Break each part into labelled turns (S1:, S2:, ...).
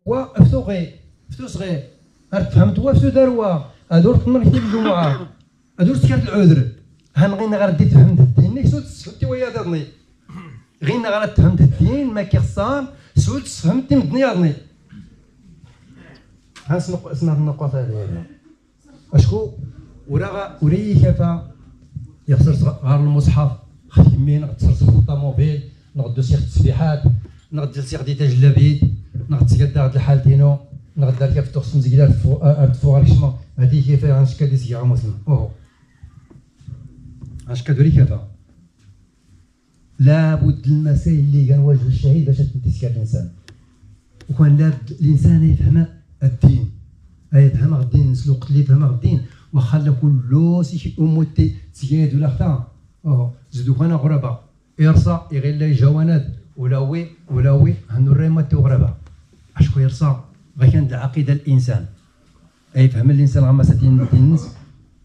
S1: وفتوغي فتو صغير فهمت وفتو داروا ادور تمر في الجمعه ادور سكرت العذر هنغي غردي تفهمت الدين سوت سفتي ويا دارني غينا غير تفهمت الدين ما كيخصان سوت فهمتي من دنيا اسمع النقطه هذه اشكو وري كيفا يخسر غير المصحف خدمي نغتصر في الطوموبيل نغدو سيخ التسبيحات نغدو سيخ دي تجلبيد نغتسكد هاد الحالتينو نغدار كيف تخصم زيدار فوق الشما هادي كيف غنشكا دي سيغا مسلم اوه غنشكا دوري كيفا لابد المسائل اللي كنواجهو الشهيد باش تنتسكر الانسان وكان لابد الانسان يفهم الدين يفهم الدين السلوك اللي يفهم الدين وخلى كله سي اموتي تسياد ولا خطا زدو كان غربا يرصى يغير لي جوانات ولاوي هنوري ما غربا اشكو يرصى غير كانت العقيده الانسان يفهم الانسان غما ساتين الناس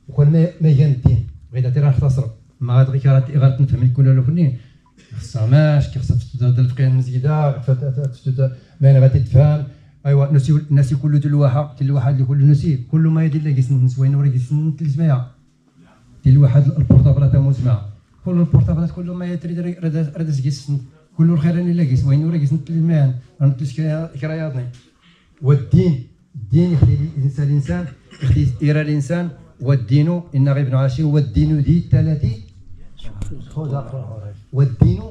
S1: وكان ما كان الدين غير تي راه اختصر ما غادي غير تنفهم كل لو كني خصها ماش كيخصها تبدا الفقيه المسجده ما غادي تفهم ايوا نسي كل الواحه اللي كل نسي كل ما يدير لك نسوين ورا يسن تلسمايا ديال واحد البورطابلات موسمع كل البورطابلات كل ما يتري راه كيسن كل الخيراني لا كيسوين ورا كيسن تلسمايا انا كراياضني والدين يخلي الانسان يرى الانسان والدين ان غير ابن عاشر والدين ذي الثلاث والدين